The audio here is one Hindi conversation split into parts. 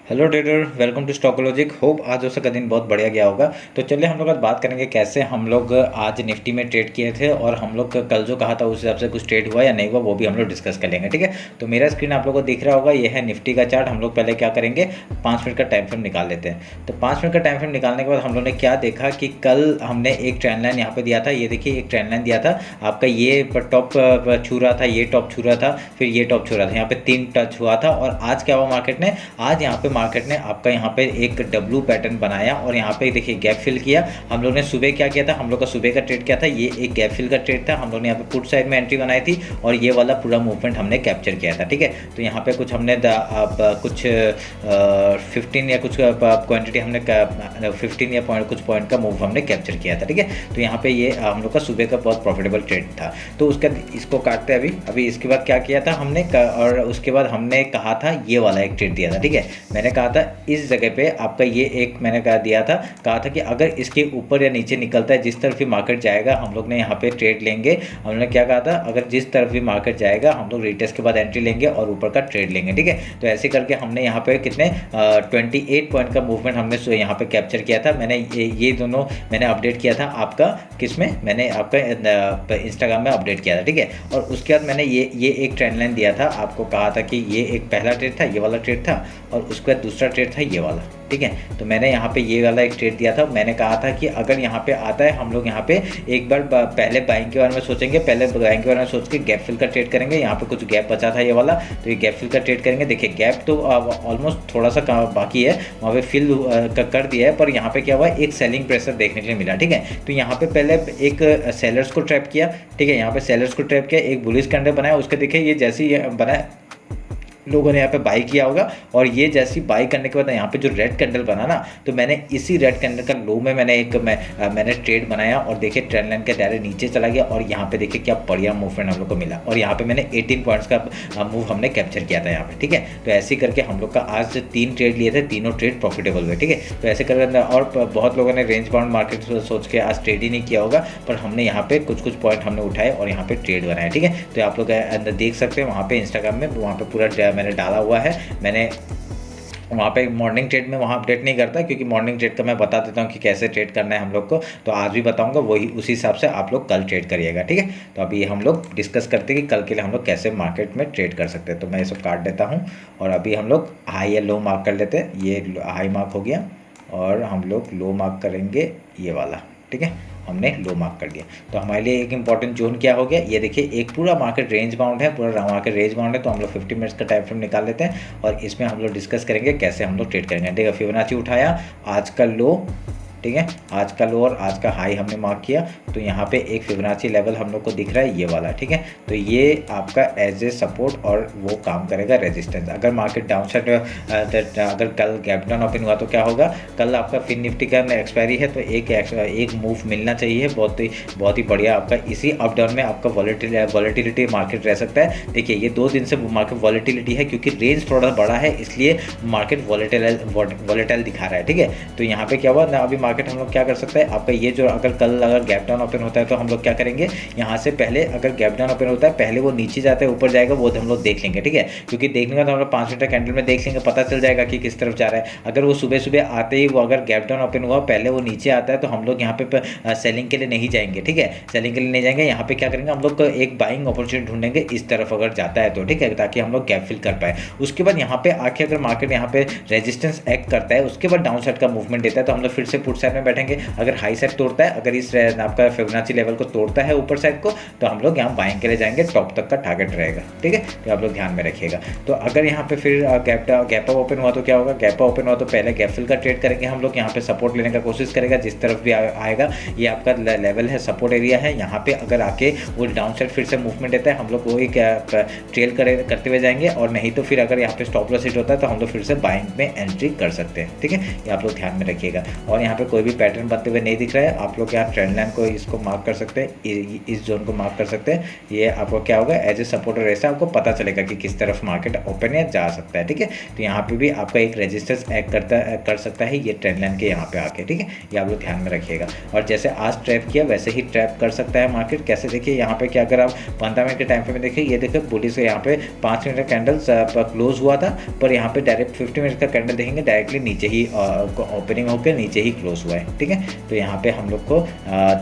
Hello trader, welcome to Stockologic. Hope आज हो सका दिन बहुत बढ़िया गया होगा। तो चलिए हम लोग आज बात करेंगे कैसे हम लोग आज निफ्टी में ट्रेड किए थे और हम लोग कल जो कहा था उस हिसाब से कुछ ट्रेड हुआ या नहीं हुआ वो भी हम लोग डिस्कस कर लेंगे। ठीक है, तो मेरा स्क्रीन आप लोग को दिख रहा होगा, ये है निफ्टी का चार्ट। हम लोग पहले क्या करेंगे, 5 मिनट का टाइम फ्रेम निकाल लेते हैं। तो 5 मिनट का टाइम फ्रेम निकालने के बाद हम लोग ने क्या देखा कि कल हमने एक ट्रेंड लाइन यहाँ पे दिया था। ये देखिए एक ट्रेंड लाइन दिया था आपका, ये टॉप छू रहा था, ये टॉप छू रहा था, फिर ये टॉप छू रहा था, यहाँ पे 3 टच हुआ था। और आज क्या हुआ मार्केट ने, आज यहाँ पे मार्केट ने आपका यहाँ पे एक डब्लू पैटर्न बनाया और यहाँ पे देखिए गैप फिल किया। हम लोग ने सुबह क्या किया था, हम लोग का सुबह का ट्रेड क्या था, ये एक गैप फिल का ट्रेड था। हम लोग ने यहाँ पे पुट साइड में एंट्री बनाई थी और ये वाला पूरा मूवमेंट हमने कैप्चर किया था। ठीक है, तो यहाँ पे कुछ हमने कुछ 15 या कुछ क्वांटिटी हमने 15 या कुछ पॉइंट का मूव हमने कैप्चर किया था। ठीक है, तो यहाँ पे ये हम लोग का सुबह का बहुत प्रॉफिटेबल ट्रेड था। तो उसका इसको काटते हैं अभी इसके बाद क्या किया था हमने, और उसके बाद हमने कहा था ये वाला एक ट्रेड दिया था। ठीक है, मैंने कहा था इस जगह पे आपका ये एक मैंने कहा था कि अगर इसके ऊपर या नीचे निकलता है, जिस तरफ भी मार्केट जाएगा हम लोग ने यहाँ पे ट्रेड लेंगे। हमने क्या कहा था, अगर जिस तरफ भी मार्केट जाएगा हम लोग रिटेस्ट के बाद एंट्री लेंगे और ऊपर का ट्रेड लेंगे। ठीक है, तो ऐसे करके हमने यहाँ पे कितने 28 पॉइंट का मूवमेंट हमने यहाँ पे कैप्चर किया था। मैंने ये दोनों मैंने अपडेट किया था आपका किसमें, मैंने आपका इंस्टाग्राम में अपडेट किया था। ठीक है, और उसके बाद मैंने ये एक ट्रेंड लाइन दिया था, आपको कहा था कि ये एक पहला ट्रेड था, ये वाला ट्रेड था, और उसके बाद दूसरा ट्रेड था ये वाला। ठीक है, तो मैंने यहाँ पे ये वाला एक ट्रेड दिया था। मैंने कहा था कि अगर यहाँ पे आता है हम लोग यहाँ पे एक बार पहले बाइंग के बारे में सोचेंगे, पहले बाइंग के बारे में सोच के गैप फिल का ट्रेड करेंगे। यहाँ पे कुछ गैप बचा था ये वाला, तो ये गैप फिल का ट्रेड करेंगे। देखिए गैप तो ऑलमोस्ट थोड़ा सा बाकी है, वहाँ पे फिल कर दिया है, पर यहाँ पे क्या हुआ, एक सेलिंग प्रेशर देखने के लिए मिला। ठीक है, तो यहाँ पे पहले एक सेलर्स को ट्रैप किया। ठीक है, यहाँ पे सेलर्स को ट्रैप किया, एक बुलिश कैंडल बनाया, उसके देखिए ये जैसे ही बनाया लोगों ने यहाँ पे बाई किया होगा, और ये जैसी बाई करने के बाद यहाँ पे जो रेड कैंडल बना ना, तो मैंने इसी रेड कैंडल का लो में मैंने ट्रेड बनाया और देखिए ट्रेंड लाइन के डायरेक्ट नीचे चला गया और यहाँ पे देखिए क्या बढ़िया मूवमेंट हम लोग को मिला और यहाँ पे मैंने 18 पॉइंट्स का मूव हमने कैप्चर किया था यहाँ पे। ठीक है, तो ऐसे करके हम लोग का आज 3 ट्रेड लिए थे, तीनों ट्रेड प्रॉफिटेबल हुए। ठीक है, तो ऐसे कर, और बहुत लोगों ने रेंज बाउंड मार्केट सोच के आज ट्रेड ही नहीं किया होगा, पर हमने यहाँ पे कुछ पॉइंट हमने उठाए और यहाँ पे ट्रेड बनाए। ठीक है, तो आप लोग देख सकते हैं वहाँ पे इंस्टाग्राम में, वहाँ पे पूरा मैंने डाला हुआ है। मैंने वहाँ पे मॉर्निंग ट्रेड में वहाँ अपडेट नहीं करता, क्योंकि मॉर्निंग ट्रेड का मैं बता देता हूँ कि कैसे ट्रेड करना है हम लोग को, तो आज भी बताऊँगा, वही उसी हिसाब से आप लोग कल ट्रेड करिएगा। ठीक है, तो अभी हम लोग डिस्कस करते हैं कि कल के लिए हम लोग कैसे मार्केट में ट्रेड कर सकते हैं। तो मैं ये सब काट देता हूँ और अभी हम लोग हाई या लो मार्क कर लेते हैं। ये हाई मार्क हो गया और हम लोग लो मार्क करेंगे ये वाला। ठीक है, हमने लो मार्क कर दिया। तो हमारे लिए एक इंपॉर्टेंट जोन क्या हो गया, ये देखिए एक पूरा मार्केट रेंज बाउंड है, पूरा मार्केट रेंज बाउंड है। तो हम लोग 50 मिनट्स का टाइम फ्रेम निकाल लेते हैं और इसमें हम लोग डिस्कस करेंगे कैसे हम लोग ट्रेड करेंगे। ठीक है, फिबोनाची उठाया, आज का लो, ठीक है, आज का लो और आज का हाई हमने मार्क किया। तो यहाँ पे एक फिबोनाची लेवल हम लोग को दिख रहा है ये वाला। ठीक है, तो ये आपका एज ए सपोर्ट और वो काम करेगा रेजिस्टेंस। अगर मार्केट डाउन साइड अगर कल गैप डाउन ओपन हुआ तो क्या होगा, कल आपका फिन निफ्टी का एक्सपायरी है, तो एक मूव मिलना चाहिए बहुत ही बढ़िया। आपका इसी अप डाउन में आपका वॉलेटिलिटी मार्केट रह सकता है। देखिए ये 2 दिन से मार्केट वॉलेटिलिटी है, क्योंकि रेंज थोड़ा बड़ा है इसलिए मार्केट वॉलेटाइल दिखा रहा है। ठीक है, तो यहाँ पे क्या हुआ ना, अभी मार्केट हम लोग क्या कर सकते हैं, आपका ये जो अगर गैप डाउन ओपन होता है तो हम लोग क्या करेंगे, यहाँ से पहले अगर गैप डाउन ओपन होता है पहले वो नीचे जाता है ऊपर जाएगा, वो हम लोग देख लेंगे। ठीक है, क्योंकि देखने का तो हम लोग 5 मिनट कैंडल में देख लेंगे, पता चल जाएगा कि किस तरफ जा रहा है। अगर वो सुबह सुबह आते ही वो अगर गैप डाउन ओपन हुआ पहले वो नीचे आता है तो हम लोग यहाँ पे सेलिंग के लिए नहीं जाएंगे। ठीक है, सेलिंग के लिए नहीं जाएंगे, यहाँ पे क्या करेंगे, हम लोग एक बाइंग अपॉर्चुनिटी ढूंढेंगे इस तरफ अगर जाता है तो। ठीक है, ताकि हम लोग गैप फिल कर पाए। उसके बाद यहाँ पे आके अगर मार्केट यहाँ पे रेजिस्टेंस एक्ट करता है, उसके बाद डाउन साइड का मूवमेंट देता है, तो हम लोग फिर से पुट साइड में बैठेंगे। अगर हाई साइड तोड़ता है, अगर इस आपका फिबोनाची लेवल को तोड़ता है ऊपर साइड को, तो हम लोग यहाँ बाइंग के लिए जाएंगे, टॉप तक का टारगेट रहेगा। ठीक है, तो आप लोग ध्यान में रखिएगा। तो अगर यहाँ पे फिर गैप ओपन हुआ तो क्या होगा, गैप ओपन हुआ तो पहले गैप फिल का ट्रेड करेंगे हम लोग, यहाँ पे सपोर्ट लेने का कोशिश करेगा, जिस तरफ भी आएगा ये आपका लेवल है, सपोर्ट एरिया है। यहाँ पे अगर आके वो डाउन साइड फिर से मूवमेंट देता है, हम लोग वही ट्रेल करते हुए जाएंगे, और नहीं तो फिर अगर यहाँ पे स्टॉप लॉस हिट होता है तो हम लोग फिर से बाइंग में एंट्री कर सकते हैं। ठीक है, ये आप लोग ध्यान में रखिएगा। और यहाँ पे कोई भी पैटर्न बनते हुए नहीं दिख रहा है, आप लोग यहाँ ट्रेंड लाइन को इसको मार्क कर सकते हैं, इस जोन को मार्क कर सकते हैं। ये आपको क्या होगा, एज ए सपोर्टर ऐसा आपको पता चलेगा कि किस तरफ मार्केट ओपन या जा सकता है, ठीक है। तो यहाँ पे भी आपका एक रेजिस्टेंस एक्ट कर सकता है ये ट्रेंड लाइन के यहाँ पे आके, ठीक है। ये आप लोग ध्यान में रखिएगा। और जैसे आज ट्रैप किया वैसे ही ट्रैप कर सकता है मार्केट। कैसे देखिए यहाँ पे क्या, अगर आप 15 मिनट के टाइम फ्रेम में देखिए, ये देखिए बुलिश से यहाँ पे 5 मिनट का कैंडल क्लोज हुआ था, पर यहाँ पे डायरेक्ट 50 मिनट का कैंडल देखेंगे डायरेक्टली नीचे ही ओपनिंग होकर नीचे ही क्लोज हुआ है, ठीक है। तो यहाँ पे हम लोग को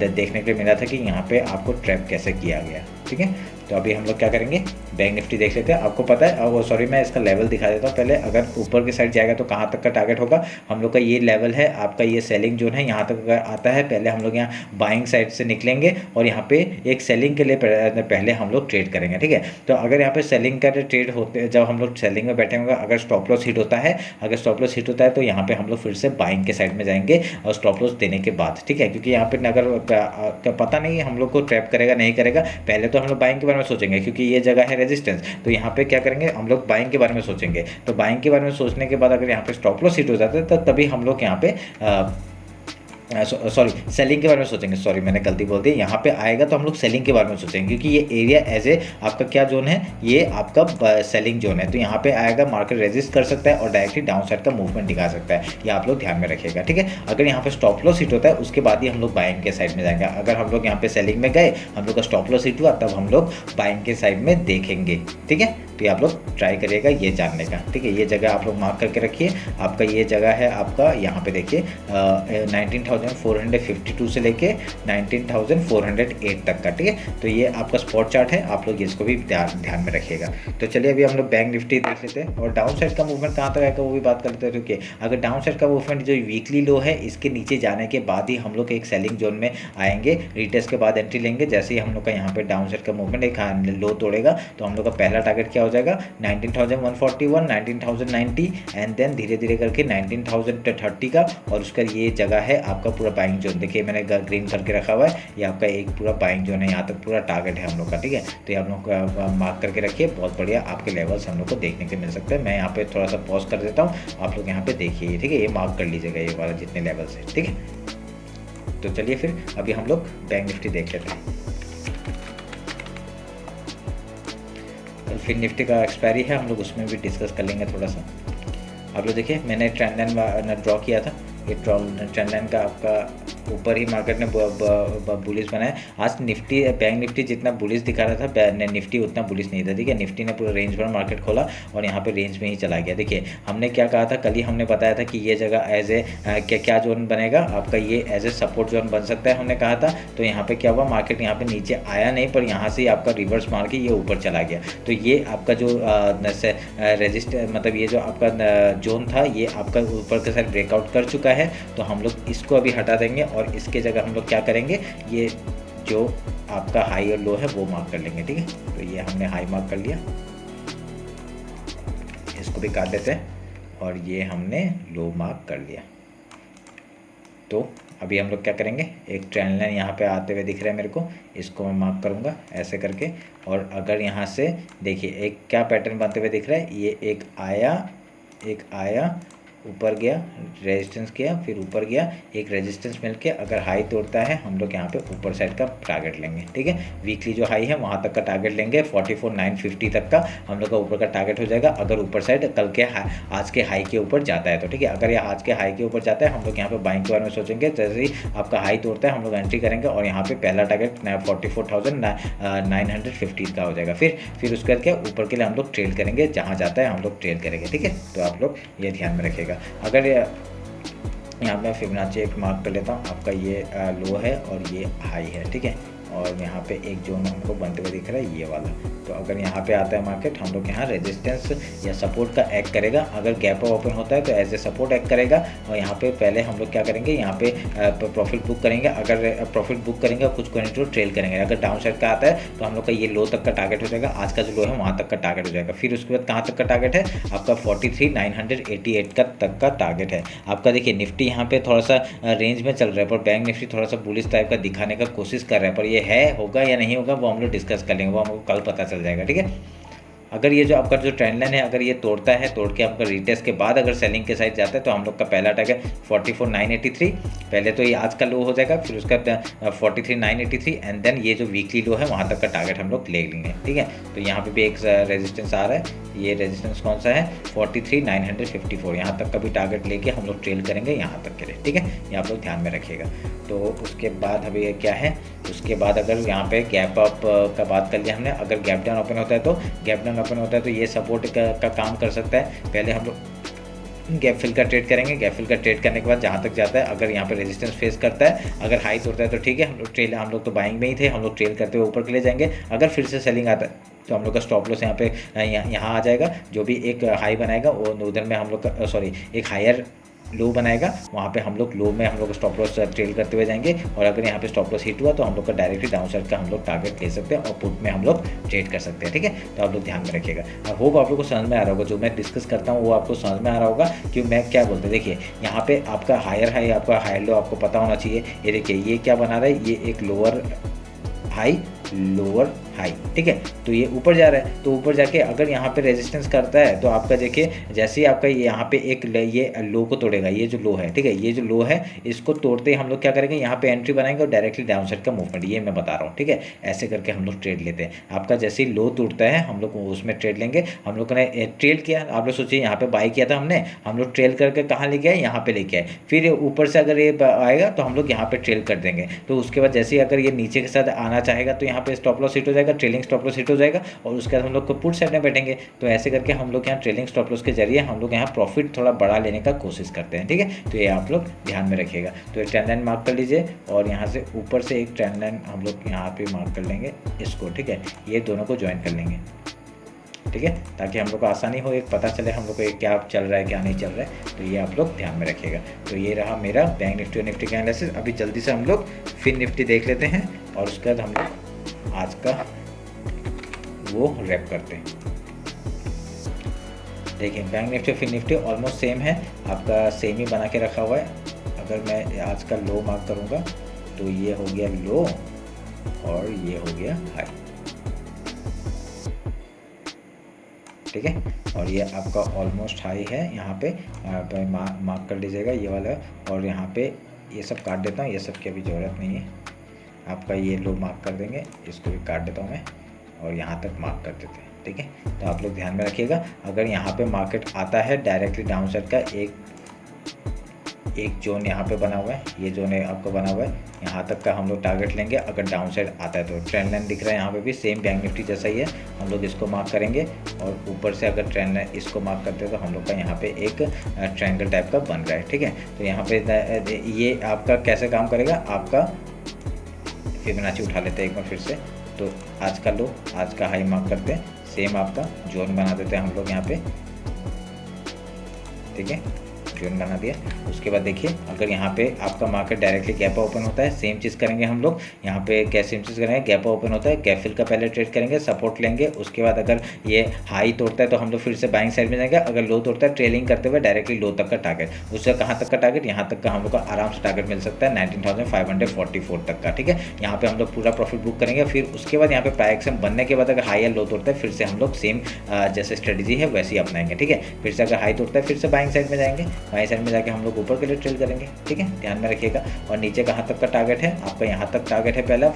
देखने के लिए मिला था कि यहाँ पे आपको ट्रैप कैसे किया गया, ठीक है। तो अभी हम लोग क्या करेंगे, बैंक निफ्टी देख लेते हैं। आपको पता है, वो सॉरी मैं इसका लेवल दिखा देता हूँ पहले। अगर ऊपर की साइड जाएगा तो कहाँ तक का टारगेट होगा, हम लोग का ये लेवल है, आपका ये सेलिंग जोन है, यहाँ तक अगर आता है पहले हम लोग यहाँ बाइंग साइड से निकलेंगे और यहाँ पे एक सेलिंग के लिए पहले हम लोग ट्रेड करेंगे, ठीक है। तो अगर यहाँ पे सेलिंग का ट्रेड होते, जब हम लोग सेलिंग में बैठे होंगे, अगर स्टॉप लॉस हिट होता है, अगर स्टॉप लॉस हिट होता है तो यहाँ पे हम लोग फिर से बाइंग के साइड में जाएंगे और स्टॉप लॉस देने के बाद, ठीक है। क्योंकि यहाँ पे अगर पता नहीं हम लोग को ट्रैप करेगा नहीं करेगा, पहले तो हम लोग बाइंग के बारे में सोचेंगे क्योंकि ये जगह है रेजिस्टेंस। तो यहाँ पे क्या करेंगे, हम लोग बाइंग के बारे में सोचेंगे। तो बाइंग के बारे में सोचने के बाद अगर यहाँ पे स्टॉप लॉस हिट हो जाता है तो तभी हम लोग यहाँ पे सॉरी सेलिंग के बारे में सोचेंगे। सॉरी मैंने गलती बोल दी, यहाँ पे आएगा तो हम लोग सेलिंग के बारे में सोचेंगे क्योंकि ये एरिया एज ए आपका क्या जोन है, ये आपका सेलिंग जोन है। तो यहाँ पे आएगा, मार्केट रेजिस्ट कर सकता है और डायरेक्टली डाउन साइड का मूवमेंट दिखा सकता है, ये आप लोग ध्यान में रखिएगा, ठीक है। अगर यहाँ पे स्टॉप लॉस हिट होता है उसके बाद ही हम लोग बाइंग के साइड में जाएंगे। अगर हम लोग यहाँ पे सेलिंग में गए, हम लोग का स्टॉप लॉस हिट हुआ, तब हम लोग बाइंग के साइड में देखेंगे, ठीक है। तो ये आप लोग ट्राई करिएगा ये जानने का, ठीक है। ये जगह आप लोग मार्क करके रखिए। आपका ये जगह है, आपका यहाँ पे देखिए 19,452 से लेके 19,408 तक का, ठीक है। तो ये आपका स्पॉट चार्ट है, आप लोग इसको भी ध्यान में रखिएगा। तो चलिए अभी हम लोग बैंक निफ्टी देख लेते हैं और डाउन साइड का मूवमेंट कहाँ तक आएगा वो भी बात कर लेते हैं। क्योंकि अगर डाउन साइड का मूवमेंट जो वीकली लो है, इसके नीचे जाने के बाद ही हम लोग एक सेलिंग जोन में आएंगे, रिटेस्ट के बाद एंट्री लेंगे। जैसे ही हम लोग का यहाँ पे डाउन साइड का मूवमेंट एक लो तोड़ेगा तो हम लोग का पहला टारगेट क्या हो जाएगा, 19,141, 19,090 एंड देन धीरे धीरे करके 19,030 का। और उसका ये जगह है आपका पूरा बाइंग जोन, देखिए मैंने ग्रीन करके रखा हुआ है, ये आपका एक पूरा बाइंग जोन है, यहाँ तक पूरा टारगेट है हम लोग का, ठीक है। तो ये आप लोग मार्क करके रखिए, बहुत बढ़िया आपके लेवल्स हम लोग को देखने को मिल सकते हैं। मैं यहाँ पे थोड़ा सा पॉज कर देता हूँ, आप लोग यहाँ पे देखिए, ठीक है। ये मार्क कर लीजिएगा ये वाला जितने लेवल्स है, ठीक है। तो चलिए फिर अभी हम लोग बैंक निफ्टी देख लेते हैं। फिर निफ्टी का एक्सपायरी है, हम लोग उसमें भी डिस्कस कर लेंगे थोड़ा सा। आप लोग देखिए मैंने ट्रेंड लाइन ड्रॉ किया था, ये ट्रेंड लाइन का आपका ऊपर ही मार्केट ने बुलिश बनाया। आज निफ्टी, बैंक निफ्टी जितना बुलिश दिखा रहा था, निफ्टी उतना बुलिश नहीं था, ठीक है। निफ्टी ने पूरा रेंज पर मार्केट खोला और यहाँ पे रेंज में ही चला गया। देखिए हमने क्या कहा था, कल ही हमने बताया था कि ये जगह एज ए क्या जोन बनेगा आपका, ये एज ए सपोर्ट जोन बन सकता है, हमने कहा था। तो यहाँ पे क्या हुआ, मार्केट यहाँ पे नीचे आया नहीं, पर यहाँ से आपका रिवर्स मार के ये ऊपर चला गया। तो ये आपका जो रेजिस्टर मतलब ये जो आपका जोन था, ये आपका ऊपर के साइड ब्रेकआउट कर चुका है। तो हम लोग इसको अभी हटा देंगे और इसके जगह हम लोग क्या करेंगे, ये जो आपका हाई और लो है वो मार्क कर लेंगे, ठीक है। तो ये हमने हाई मार्क कर लिया, इसको भी काट देते हैं, और ये हमने लो मार्क कर लिया। तो अभी हम लोग क्या करेंगे, एक ट्रेंड लाइन यहाँ पे आते हुए दिख रहा है मेरे को, इसको मैं मार्क करूँगा ऐसे करके। और अगर यहाँ से देखिए एक क्या पैटर्न बनते हुए दिख रहा है, ये एक आया ऊपर गया, रेजिस्टेंस किया, फिर ऊपर गया, एक रेजिस्टेंस मिलके अगर हाई तोड़ता है, हम लोग यहाँ पे ऊपर साइड का टारगेट लेंगे, ठीक है। वीकली जो हाई है वहाँ तक का टारगेट लेंगे, 44,950 तक का हम लोग का ऊपर का टारगेट हो जाएगा। अगर ऊपर साइड कल के आज के हाई के ऊपर जाता है तो, ठीक है। अगर ये आज के हाई के ऊपर जाता है, हम लोग यहाँ पे बाइंग के बारे में सोचेंगे। जैसे ही आपका हाई तोड़ता है, हम लोग एंट्री करेंगे और यहाँ पे पहला टारगेट 44,950 का हो जाएगा। फिर उसके बाद क्या, ऊपर के लिए हम लोग ट्रेड करेंगे, जहाँ जाता है हम लोग ट्रेड करेंगे, ठीक है। तो आप लोग ये ध्यान में रखिएगा। अगर यहाँ पे फिबोनाची एक मार्क कर लेता हूँ, आपका ये लो है और ये हाई है, ठीक है। और यहाँ पे एक जोन हमको बनते हुए दिख रहा है ये वाला। तो अगर यहाँ पे आता है मार्केट, हम लोग यहाँ रेजिस्टेंस या सपोर्ट का एक्ट करेगा। अगर गैप ओपन होता है तो एज ए सपोर्ट एक्ट करेगा। और यहाँ पे पहले हम लोग क्या करेंगे, यहाँ पे प्रॉफिट बुक करेंगे। अगर प्रॉफिट बुक करेंगे कुछ क्वांटिटी ट्रेल करेंगे। अगर डाउन साइड का आता है तो हम लोग का ये लो तक का टारगेट हो जाएगा, आज का जो लो है वहाँ तक का टारगेट हो जाएगा। फिर उसके बाद कहाँ तक का टारगेट है आपका 43,988 का तक का टारगेट है आपका। देखिए निफ्टी यहाँ पे थोड़ा सा रेंज में चल रहा है, पर बैंक निफ्टी थोड़ा सा बुलिश टाइप का दिखाने का कोशिश कर रहा है, पर ये है होगा या नहीं होगा वो हम लोग डिस्कस कर लेंगे, वो हमको कल पता चल जाएगा, ठीक है। अगर ये जो आपका जो ट्रेंड लाइन है अगर ये तोड़ता है, तोड़ के आपका रीटेस्ट के बाद अगर सेलिंग के साइड जाता है तो हम लोग का पहला टारगेट 44,983, पहले तो ये आज का लो हो जाएगा, फिर उसका 43,983 एंड देन ये जो वीकली लो है वहाँ तक का टारगेट हम लोग ले लेंगे। ठीक है, तो यहाँ पे भी एक रेजिस्टेंस आ रहा है, ये रेजिस्टेंस कौन सा है 43,954, यहाँ तक का भी टारगेट लेके हम लोग ट्रेल करेंगे यहाँ तक के लिए। ठीक है, ये आप लोग ध्यान में रखिएगा। तो उसके बाद अभी ये क्या है, उसके बाद अगर यहाँ पे गैप अप का बात कर लिया हमने, अगर गैप डाउन ओपन होता है तो गैप डाउन ओपन होता है तो ये सपोर्ट का काम कर सकता है। पहले हम लोग गैप फिल का ट्रेड करेंगे, गैप फिल का ट्रेड करने के बाद जहाँ तक जाता है, अगर यहाँ पे रेजिस्टेंस फेस करता है, अगर हाई तोड़ता है तो ठीक है, हम लोग तो बाइंग में ही थे, हम लोग ट्रेल करते हुए ऊपर के लिए जाएंगे। अगर फिर से सेलिंग आता है तो हम लोग का स्टॉप लॉस यहाँ पे यहाँ आ जाएगा, जो भी एक हाई बनाएगा वो उधर में हम लोग का एक हायर लो बनाएगा, वहाँ पे हम लोग लो में हम लोग स्टॉप लॉस ट्रेल करते हुए जाएंगे। और अगर यहाँ पे स्टॉप लॉस हिट हुआ तो हम लोग का डायरेक्टली डाउन साइड का हम लोग टारगेट ले सकते हैं और पुट में हम लोग ट्रेड कर सकते हैं। ठीक है, तो आप लोग ध्यान में रखिएगा। आई होप आप लोग को समझ में आ रहा होगा, जो मैं डिस्कस करता हूँ वो आपको समझ में आ रहा होगा कि मैं क्या बोलते हैं। देखिए यहाँ पे आपका हायर हाई, आपका हायर लो आपको पता होना चाहिए। ये देखिए ये क्या बना रहा है, ये एक लोअर हाई लोअर हाई। ठीक है, तो ये ऊपर जा रहा है, तो ऊपर जाके अगर यहाँ पे रेजिस्टेंस करता है तो आपका देखिए जैसे ही आपका यहाँ पे एक ये लो को तोड़ेगा, ये जो लो है, ठीक है, ये जो लो है इसको तोड़ते ही हम लोग क्या करेंगे, यहाँ पे एंट्री बनाएंगे और डायरेक्टली डाउन साइड का मूवमेंट, ये मैं बता रहा हूँ। ठीक है, ऐसे करके हम लोग ट्रेड लेते हैं। आपका जैसे ही लो टूटता है हम लोग उसमें ट्रेड लेंगे। हम लोग ने ट्रेड किया, आप लोग सोचिए यहाँ पे बाई किया था हमने, हम लोग ट्रेल करके कहाँ लेके आए, यहाँ पे लेके आए। फिर ऊपर से अगर ये आएगा तो हम लोग यहाँ पे ट्रेल कर देंगे। तो उसके बाद जैसे ही अगर ये नीचे के साथ आना चाहेगा तो यहाँ पे स्टॉप लॉस हिट हो जाएगा, ट्रेलिंग स्टॉप लॉस हिट हो जाएगा और उसके बाद हम लोग को पुट साइड में बैठेंगे। तो ऐसे करके हम लोग यहाँ ट्रेलिंग स्टॉप लॉस के जरिए हम लोग यहाँ प्रॉफिट थोड़ा बड़ा लेने का कोशिश करते हैं। ठीक है, तो ये आप लोग ध्यान में रखिएगा। तो एक ट्रेंड लाइन मार्क कर लीजिए और यहाँ से ऊपर से एक ट्रेंड लाइन हम लोग यहाँ पे मार्क कर लेंगे इसको। ठीक है, ये दोनों को ज्वाइन कर लेंगे। ठीक है, ताकि हम लोग को आसानी हो, एक पता चले हम लोग को क्या चल रहा है क्या नहीं चल रहा है। तो ये आप लोग ध्यान में रखिएगा। तो ये रहा मेरा बैंक निफ्टी और निफ्टी का एनालिसिस। अभी जल्दी से हम लोग फिर निफ्टी देख लेते हैं और उसके बाद हम लोग आज का वो रैप करते हैं। देखिए बैंक निफ्टी फिर निफ्टी ऑलमोस्ट सेम है, आपका सेम ही बना के रखा हुआ है। अगर मैं आज का लो मार्क करूँगा तो ये हो गया लो और ये हो गया हाई। ठीक है, और ये आपका ऑलमोस्ट हाई है, यहाँ पे मार्क कर लीजिएगा ये वाला। और यहाँ पे ये सब काट देता हूँ, ये सब की अभी ज़रूरत नहीं है। आपका ये लो मार्क कर देंगे, इसको भी काट देता हूँ मैं और यहाँ तक मार्क कर देते हैं। ठीक है, तो आप लोग ध्यान में रखिएगा। अगर यहाँ पे मार्केट आता है डायरेक्टली डाउन साइड का एक जोन यहाँ पे बना हुआ है, ये जोन है आपको बना हुआ है, यहाँ तक का हम लोग टारगेट लेंगे। अगर डाउन साइड आता है तो ट्रेंड लाइन दिख रहा है यहाँ पे भी सेम बैंक निफ्टी जैसा ही है, हम लोग इसको मार्क करेंगे। और ऊपर से अगर ट्रेंड लाइन इसको मार्क करते हैं तो हम लोग का यहाँ पे एक ट्रायंगल टाइप का बन रहा है। ठीक है, तो यहाँ पे ये आपका कैसे काम करेगा, आपका फिबोनाची उठा लेते हैं एक बार फिर से। तो आज का लो, आज का हाई मार्क करते हैं, सेम आपका जोन बना देते हैं हम लोग यहाँ पे। ठीक है, जोन बना दिया। उसके बाद देखिए अगर यहाँ पे आपका मार्केट डायरेक्टली गैप ओपन होता है, सेम चीज़ करेंगे हम लोग यहाँ पे। कैसे सेम चीज़ करेंगे, गैप ओपन होता है, गैप फिल का पहले ट्रेड करेंगे, सपोर्ट लेंगे। उसके बाद अगर ये हाई तोड़ता है तो हम लोग फिर से बाइंग साइड में जाएंगे। अगर लो तोड़ता है ट्रेलिंग करते हुए डायरेक्टली लो तक का टारगेट, उससे कहाँ तक का टारगेट, यहाँ तक का हम लोग का आराम से टारगेट मिल सकता है 19,544 तक का। ठीक है, यहाँ पे हम लोग पूरा प्रॉफिट बुक करेंगे। फिर उसके बाद यहाँ पे प्राइस एक्शन बनने के बाद अगर हाई या लो तोड़ता है फिर से हम लोग सेम जैसे स्ट्रेटजी है वैसे ही अपनाएंगे। ठीक है, फिर से अगर हाई तोड़ता है फिर से बाइंग साइड में जाएंगे, बाइंग साइड में जाके हम लोग ऊपर के लिए ट्रेल करेंगे। ठीक है, ध्यान में रखिएगा। और नीचे कहाँ तक का टारगेट है, आपका यहाँ तक टारगेट है पहला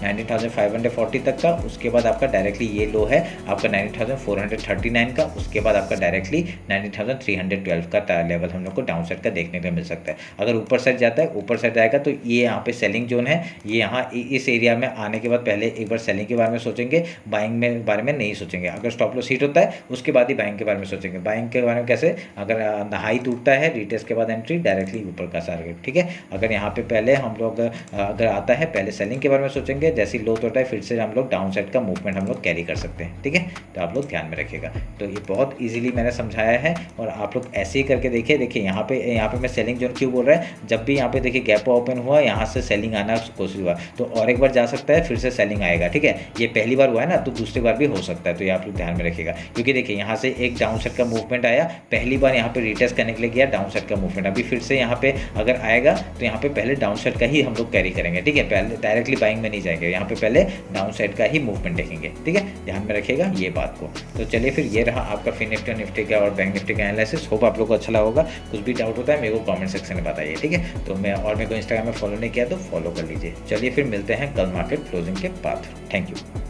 19,540 तक का। उसके बाद आपका डायरेक्टली ये लो है आपका 19,439 का। उसके बाद आपका डायरेक्टली 19,312 का लेवल हम लोग को डाउन साइड का देखने को मिल सकता है। अगर ऊपर साइड जाता है, ऊपर साइड जाएगा तो ये यहाँ पे सेलिंग जोन है। ये यहाँ इस एरिया में आने के बाद पहले एक बार सेलिंग के बारे में सोचेंगे, बाइंग में बारे में नहीं सोचेंगे। अगर स्टॉप लॉस हिट होता है उसके बाद ही बाइंग के बारे में सोचेंगे। बाइंग के बारे में कैसे, अगर हाई टूटता है रिटेस्ट के बाद एंट्री डायरेक्टली ऊपर का टारगेट। ठीक है, अगर यहाँ पे पहले हम लोग अगर आता है पहले सेलिंग के बारे में सोचेंगे, जैसे लो होता है फिर से हम लोग डाउन साइड का मूवमेंट हम लोग कैरी कर सकते हैं। ठीक है, तो आप लोग ध्यान में रखिएगा। तो ये बहुत इजीली मैंने समझाया है और आप लोग ऐसे ही करके देखिए यहाँ पे मैं सेलिंग जोन क्यों बोल रहा है, जब भी यहाँ पे देखिए गैप ओपन हुआ यहाँ से सेलिंग आना कोशिश हुआ तो और एक बार जा सकता है, फिर से सेलिंग आएगा। ठीक है, ये पहली बार हुआ है ना, तो दूसरी बार भी हो सकता है। तो ये आप लोग ध्यान में रखिएगा, क्योंकि देखिए यहाँ से एक डाउन साइड का मूवमेंट आया, पहली बार यहाँ पे रिटेस्ट करने के लिए गया डाउन साइड का मूवमेंट। अभी फिर से यहाँ पे अगर आएगा तो यहाँ पे पहले डाउन साइड का ही हम लोग कैरी करेंगे, ठीक है, पहले डायरेक्टली बाइंग में नहीं जाएंगे, यहाँ पे पहले डाउन साइड का ही मूवमेंट देखेंगे, ठीक है, ध्यान में रखिएगा ये बात को। तो चलिए फिर ये रहा आपका फिन निफ्टी और निफ्टी का और बैंक निफ्टी का एनालिसिस। होप आप लोग को अच्छा लगा होगा। कुछ भी डाउट होता है मेरे को कमेंट सेक्शन में बताइए, ठीक है। तो मेरे को इंस्टाग्राम में फॉलो नहीं किया तो फॉलो कर लीजिए। चलिए फिर मिलते हैं कल मार्केट क्लोजिंग के बाद। Thank you.